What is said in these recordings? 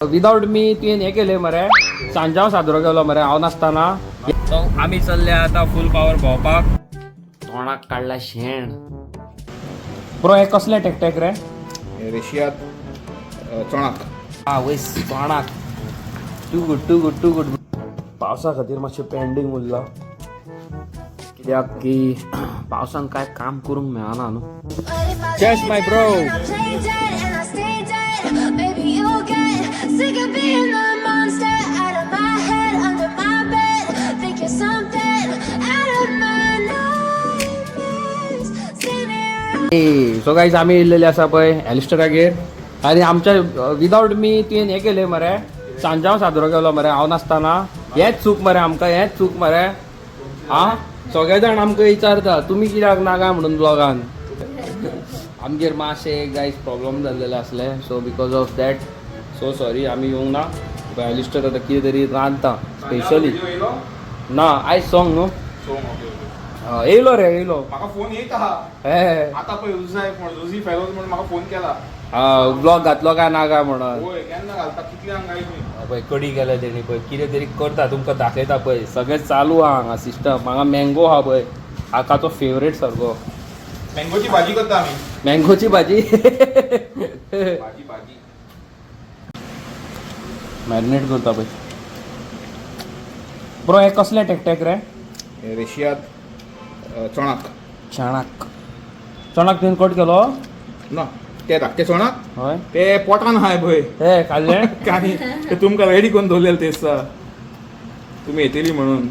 Without me तुवें हें केलें मरे सांजाव साजरो केलो मरे हांव नासतना. आमी चल्ले आतां फूल पावर भोंवपाक. तोंडाक काडला शेण. ब्रो हे कसले टॅक्टॅक रे? रेशियात चोणाक. वयस तोंडाक. Too good. पावसा खातीर मातशें पेंडींग उरला कित्याक की पावसान कांय काम करूंक मेळना न्हू. Chess my bro. Sick of being the monster out of my head, under my bed, think you're something out of my nightmares. So guys आम्ही येयलेले आसा पळय एलिस्टरागेर आनी आमच्या विदाउट मी तुवें हें केलें मरे सांजाव साजरो केलो मरे हांव नासतना. हेच चूक मरे आमकां हेच चूक मरे. सगळे जाण आमकां विचारता तुमी कित्याक ना काय म्हणून ब्लॉगान. आमगेर मातशें गायज प्रॉब्लम जाल्लेले आसले so because of that so sorry आमी येवंक ना. एलिस्टर आतां कितें तरी रांदता स्पेशली. ना आयज सॉंग न्हू येयलो रे येयलो. म्हाका फोन येता हे आतां पळय रुजी फेलोज म्हणून म्हाका फोन केला. ब्लॉग घातलो काय ना काय म्हणून. होय केन्ना घालता कितल्यांक गायज पळय कडी केल्या तेणी पळय कितें तरी करता तुमकां दाखयता पळय सगळें चालू आहा हांगा सिस्टम. हांगा मँगो आहा पळय आकाचो फेवरेट सारको. मँगोची भाजी करता आमी. मँगोची भाजी भाजी मॅरिनेट करता पळय. ब्रो हे कसले टॅक्टॅक रे? रेशियात चोणाक. चणाक तुवें कट केलो? ना ते धाकटे चोणाक हय ते पोटान आहाय पळय हे खाल्लें कांय ते तुमकां रेडी करून दवरलेले ते दिसता तुमी येतली म्हणून.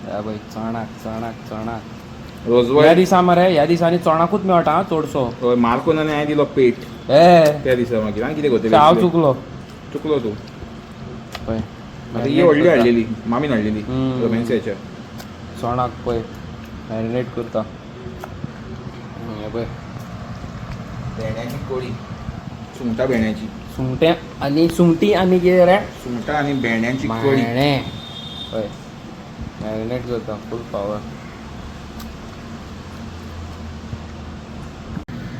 पळय चणाक ह्या रोजवाय दिसा मरे ह्या दिसांनी चणाकूच मेळटा चडसो. हय मार्कोन आनी हांवें दिलो पेट हे त्या दिसा मागीर हांव कितें करतलें. हांव चुकलो चुकलो तूं. पळय आतां ही व्हडली हाडलेली मामीन हाडलेली रोमॅन्साच्या. चणाक पळय मॅरिनेट करता. हे पळय भेंड्याची कोळी सुंगटां भेंड्याची. सुंगटी आनी कितें रे? सुंगटां आनी भेंड्यांची कोळी. पळय मॅरिनेट करता फूल पावर.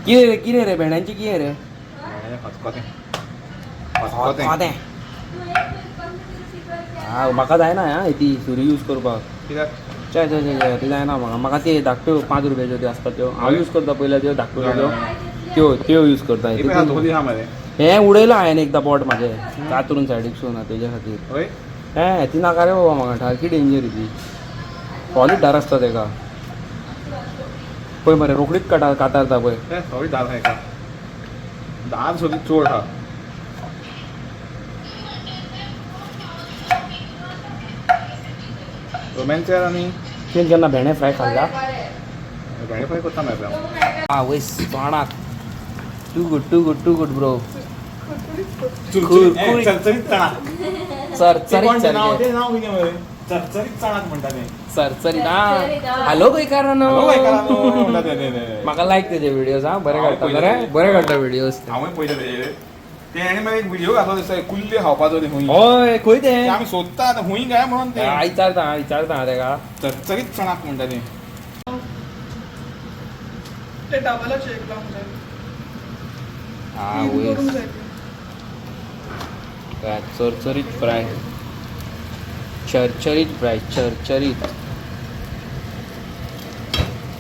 कितें रे भेंड्यांची कितें रे? खतखतें. म्हाका जायना ती सुरी यूज करपाक. कित्याक चे ती जायना म्हाका ते धाकट्यो 5 रुपयाच्यो त्यो आसता त्यो हांव यूज करता पयल्या त्यो धाकट्यो त्यो यूज करता. हें उडयलां हांवें एकदां बोट म्हाजें कातरून सायडीकसून तेज्या खातीर. हे ती नाका रे बाबा म्हाका सारकी डेंजर ती. सॉलीड धार आसता तेका पळय मरे रोकडीच कातारता पळय. थोडी दाल आहाय का दाल सोदी चड आहा. रोमॅन्सार आनी तुवें केन्ना भेंडे फ्राय खाल्ला? भेंडे फ्राय करता मेळटा. वयस तोंडाक. Too good bro. चरचरीत चणाक. चरचरीत चणाक म्हणटा ते. चरचरीत हॅलो गोंयकारांनो म्हाका लायक तेजे व्हिडियोज बरे काडटा व्हिडियोज. हांवूय पयले तेजे ते आनी मागीर एक व्हिडिओ घातलो दिसता कुल्ल्यो खावपाचो ते हुंय. हय खंय ते आमी सोदता आतां हुंय काय म्हणून ते विचारता तेका. चरचरीत चणाक म्हणटा ते. ते डबलच शेक लावून जाय. चरचरीत फ्राय चरचरीत.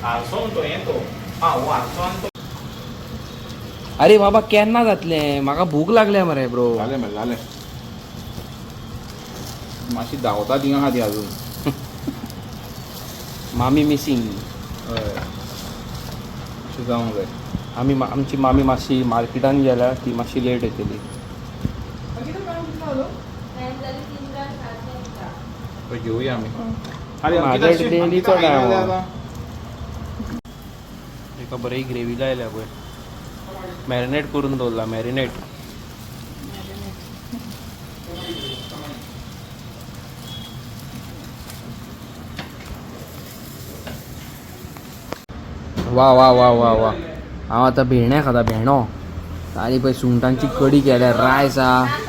आरसोन तो येतो आरसोन तो. अरे बाबा केन्ना जातलें म्हाका भूक लागल्या मरे ब्रो. जालें मातशी धांवता थिंगा आहा ती आजून. मामी मिसींग. हय अशें जावंक जाय. आमची मामी मातशी मार्केटान गेल्या ती मातशी लेट येतली. पळय घेवया आमी. म्हाजे डेलीचो टायम एका बरी ग्रेवी जायल्या पळय मॅरिनेट करून दवरला. मॅरिनेट वा हांव आतां भेंडे खाता भेंडो आनी पळय सुंगटांची कडी केल्या रायस आहा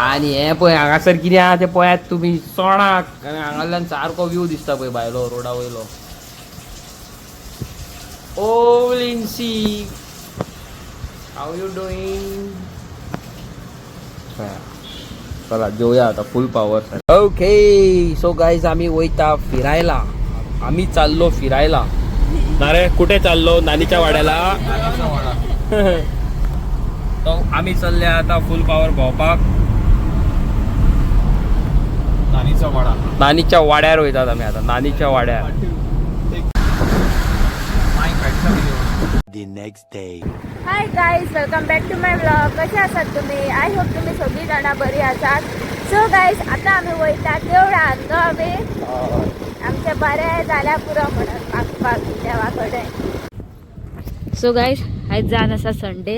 आनी हें पळय हांगासर कितें आहा तें पळयात तुमी चोणाक आनी हांगाल्यान सारको व्यू दिसता पळय भायलो रोडा वयलो. ओ लिन्सी हाव यू डुईंग? चला जेवूया आता फुल पॉवर. ओके सो गाईज आम्ही वयता फिरायला. आम्ही चाललो फिरायला. नारे कुठे चाललो? नानीच्या वाड्याला. तो आम्ही चालले आता फुल पॉवर भोवपाक. नानीचा वाडा. नानीच्या वाड्यावर वयतात आम्ही आता. नानीच्या वाड्यावर. The next day. Hi guys, welcome back to my blog. कसे आसात तुम्ही? आय होप तुम्ही सगळी जाणां बरी आसात. सो गाईज आता आम्ही वयता देवळान न्हू आम्ही. आमच्या बरें जाल्या पुरो म्हणून मागपाक देवा कडेन. सो गाईज आयज जावन आसा संडे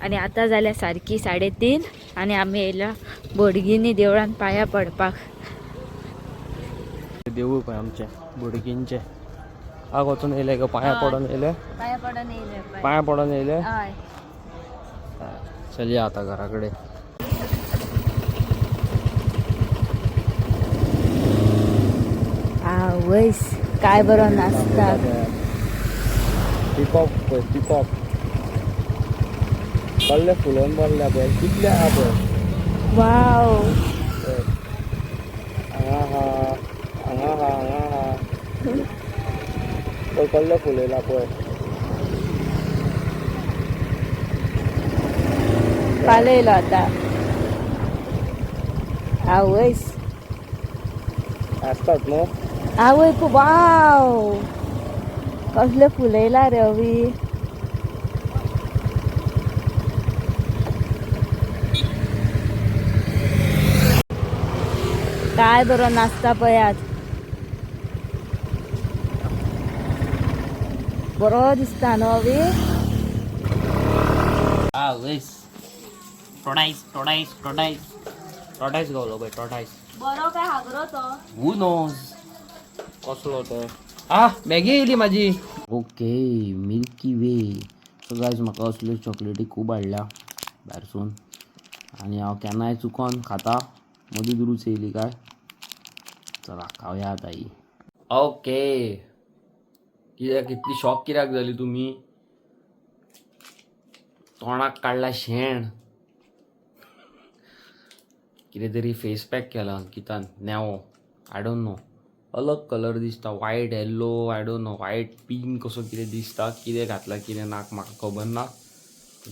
आणि आता जाल्या सारकी 3:30 आणि आम्ही येयला बोडगिनी देवळान पाया पडपाक. देवूळ पळय आमचे बोडगींचे. आग वचून येयले ग पाया पडून येयले. पाया पडून येयले. पाया पडून येयले. हय. चलया आता घराकडे. वैस काय बरो नाचता. पिकॉक पळय पिकॉक. कसले फुलोवन भरल्या पळय. कितले आहा पळय. वाव. हांगा हा हांगा हा हांगा हा. पळय कसले फुलयला पळय. पालयलो आता. आवयस. आसतात न्हू. आवय खूप वाव. कसले फुलयला रे अवी. काय बरो नाचता पळयात. बरो दिसता न्हू अवी. वैस टोडायस गावलो पळय टोडायस. बरो काय हागरो तो. हू नोज कसलो तो. मॅगी येयली माझी. ओके मिल्की वे. सो गायज म्हाका असल्यो चॉकलेटी खूब हाडल्या भायरसून आनी हांव केन्नाय चुकोन खाता. मदीं दुरूच येयली काय. चला खावया आतां ही. ओके कित्याक इतली शॉक कित्याक जाली तुमी? तोंडाक काडला शेण. कितें तरी फेस पॅक केला कितान नेवो. I don't know. अलग कलर दिसता. White yellow I don't know. White pink कसो कितें दिसता. कितें घातला कितें नाक म्हाका खबर ना.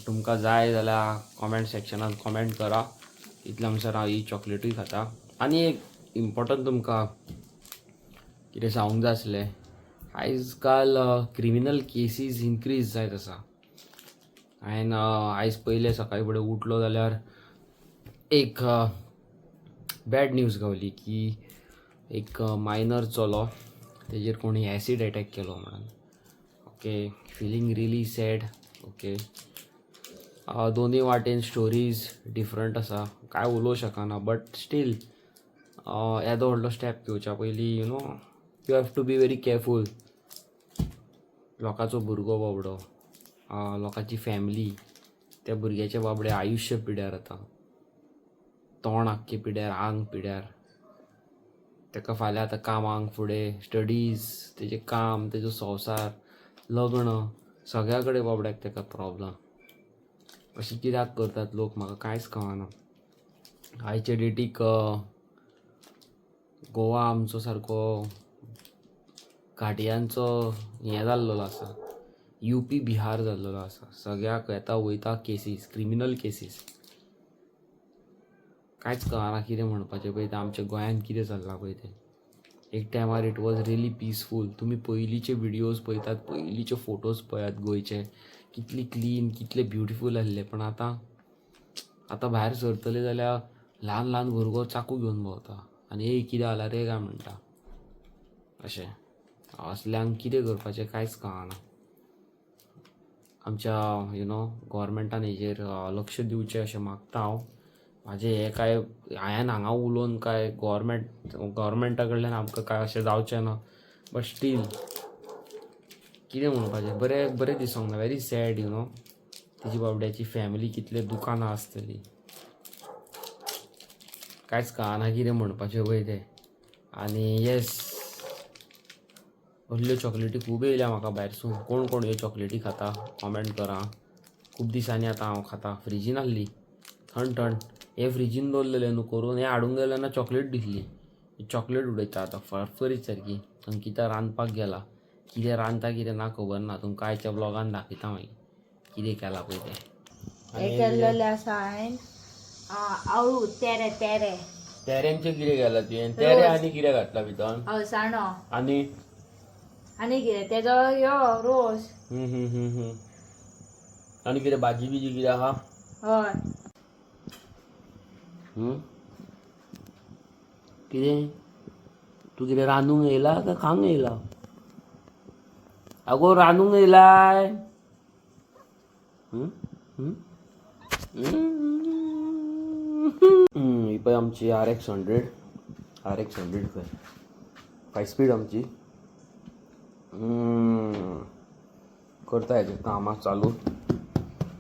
तुमकां जाय जाल्यार कॉमेंट सेक्शनान कॉमेंट करा. इतल्या म्हणसर हांव ही चॉकलेटूय खाता. आनी एक इम्पॉर्टंट तुमकां कितें सांगूंक जाय आसलें. आयज काल क्रिमिनल केसीस इनक्रीज जायत आसा. हांवें आयज पयलें सकाळी फुडें उठलो जाल्यार एक बॅड न्यूज गावली की एक मायनर चलो तेजेर कोणी एसीड अटॅक केलो म्हणून. ओके फिलींग रिली सॅड. ओके दोनी वाटेन स्टोरीज डिफरंट आसा. काय उलोवं शकना बट स्टील येदो व्हडलो स्टेप घेवच्या पयलीं you have to be very careful. लोकांचो भुरगो बाबडो लोकांची फॅमिली त्या भुरग्याच्या बाबडे आयुश्य पिड्यार येता. तोंड आख्खे पिड्यार आंग पिड्यार. ताका फाल्यां आतां कामाक फुडें स्टडीज तेजें काम तेजो संवसार लग्न सगळ्या कडेन बाबड्याक ताका प्रॉब्लम. अशें कित्याक करतात लोक म्हाका कांयच कळना. आयचे डेटीक गोवा आमचो सारको घाटयांचो हें जाल्लो आसा. UP बिहार जाल्लो आसा. सगळ्याक येता वयता केसीस क्रिमिनल केसीस. कांयच कळना कितें म्हणपाचें पळय. तें आमच्या गोंयांत कितें चल्लां पळय तें. एक टायमार इट वॉज रियली पिसफूल. तुमी पयलींचे विडियोज पळयतात पयलींचे फोटोज पळयात गोंयचे कितली क्लीन कितले ब्युटिफूल आसले. पण आतां भायर सरतले जाल्यार ल्हान ल्हान भुरगो चाकू घेवन भोंवता आनी ए कितें जालां रे काय म्हणटा. अशें असल्यांक कितें करपाचें कांयच कळना. आमच्या गव्हर्मेंटान हेजेर लक्ष दिवचें अशें मागता हांव. म्हाजें हें काय हांवें हांगा उलोवन काय गव्हर्मेंटा कडल्यान आमकां काय अशें जावचें ना. बट स्टील कितें म्हणपाचें. बरें दिसोंक ना. वेरी सॅड तेजी बाबड्याची फॅमिली कितले दुकानां आसतली. कांयच कळना कितें म्हणपाचें पळय तें. आनी येस असल्यो चॉकलेटी खूब येयल्या म्हाका भायरसून. कोण कोण ह्यो चॉकलेटी खाता कॉमेंट करा. खूब दिसांनी आतां हांव खाता. फ्रिजीन आसली थंड हे फ्रिजीन दवरलेले न्हू करून हे हाडूंक गेले ना चॉकलेट दिसली चॉकलेट उडयता आतां फरफरीत सारकी अंकिता रांदपाक गेला कितें रांदता कितें ना खबर ना तुमकां आयच्या ब्लॉगान दाखयता मागीर कितें केलां पळय तें हे केल्लेले आसा हांवें आळू तेरे तेरे तेऱ्यांचें कितें केलां तुवें तेरे आनी कितें घातला भितर अळसाणो आनी आनी कितें तेजो यो रोस आनी कितें भाजी बिजी कितें आहा हय कितें तूं कितें रांदूंक येयला काय खावंक येयला आगो रांदूंक येयलाय ही पळय आमची RX 100 खंय 5 स्पीड आमची करता हेजें कामां चालू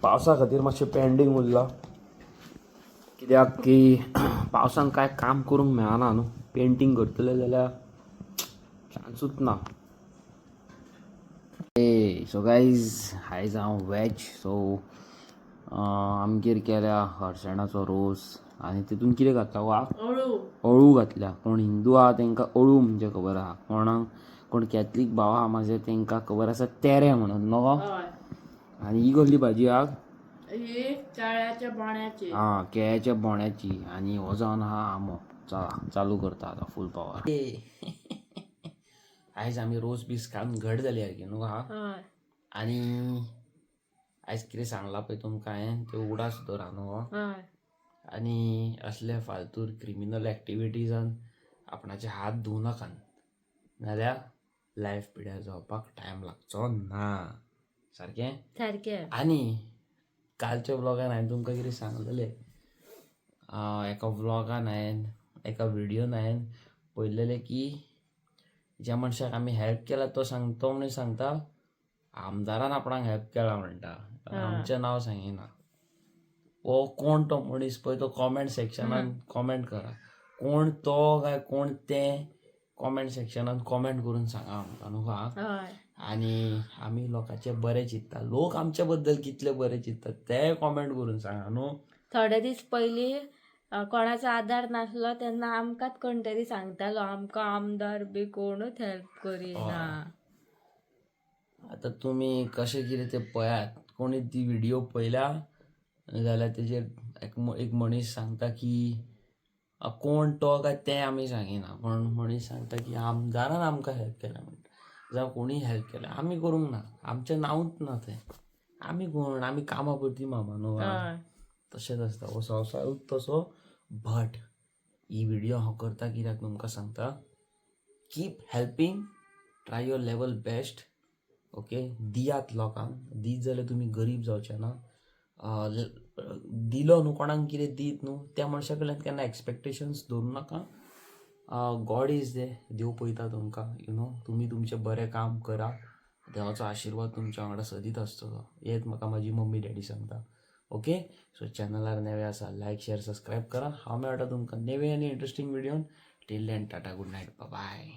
पावसा खातीर मातशें पेंडींग उरलां कित्याक की पावसान कांय काम करूंक मेळना न्हू पेंटींग करतले जाल्यार चान्सूच ना सो गायज आयज हांव वॅज सो आमगेर केल्या हरसाणाचो रोस आनी तितून कितें घातला वा अळू घातल्या कोण हिंदू आहा तांकां अळू म्हणजे खबर आहा कोण कॅथलीक भाव आहा म्हाजे तांकां खबर आसा तेरे म्हणून न्हू आनी ही कसली भाजी आहा केळ्याच्या बोण्याची केळ्याच्या बोण्याची आनी हो जावन आहा आंबो चालू करता आतां फूल पावर आयज आमी रोस बीस खावन घट जाली सारकी न्हू आहा आनी आयज कितें सांगलां पळय तुमकां हांवें त्यो उडा सुद्दां न्हू आनी असले फालतूर क्रिमिनल एक्टिविटीजान आपणाचे हात धुवू नाकात नाल्यार लायफ पिड्यार जावपाक टायम लागचो ना सारकें आनी कालच्या व्लॉगान हांवें तुमकां कितें सांगलेलें एका व्लॉगान हांवें एका व्हिडियोन हांवें पळयलेलें की ज्या मनशाक आमी हेल्प केला तो मनीस सांगता आमदारान आपणाक हेल्प केला म्हणटा आमचें नांव सांगिना वो कोण तो मनीस पळय तो कॉमेंट सेक्शनान कॉमेंट करा कोण तो काय कोण तें कॉमेंट सेक्शनान कॉमेंट करून सांगा म्हणटा न्हू आनी आमी लोकांचे बरें चिंतता लोक आमचे बद्दल कितले बरें चिंततात ते कॉमेंट करून सांगा न्हू थोडे दीस पयलीं कोणाचो आदार नासलो तेन्ना आमकांच कोण तरी सांगतालो आमकां आमदार बी कोणूच हेल्प करिना आतां तुमी कशें कितें तें पळयात कोणी ती व्हिडियो पळयल्या जाल्यार तेजेर एक मनीस सांगता की कोण तो काय तें आमी सांगिना पण मनीस सांगता की आमदारान आमकां हेल्प केल्या म्हणटा जावं कोणी हेल्प केल्या आमी करूंक ना आमचें नांवूच ना तें आमी कोण आमी कामा पुरती मामा न्हू तशेंच आसता हो संवसारूच तसो बट ही व्हिडियो हांव करता कित्याक तुमकां सांगता keep helping try your level best okay दियात लोकांक दीत जाल्यार तुमी गरीब जावचे ना दिलो न्हू कोणाक कितें दीत न्हू त्या मनशा कडल्यान केन्ना एक्सपेक्टेशन्स दवरूं नाका गॉड इज दे देव पळयता तुमकां यू नो तुमी तुमचें बरें काम करा देवाचो आशिर्वाद तुमच्या वांगडा सदीत आसतलो हेंच म्हाका म्हाजी मम्मी डॅडी सांगता ओके सो चॅनलार नवे आसा लायक शेअर सबस्क्रायब करा हांव मेळटा तुमकां नवे आनी इंट्रस्टींग व्हिडियोन till then tata good night bye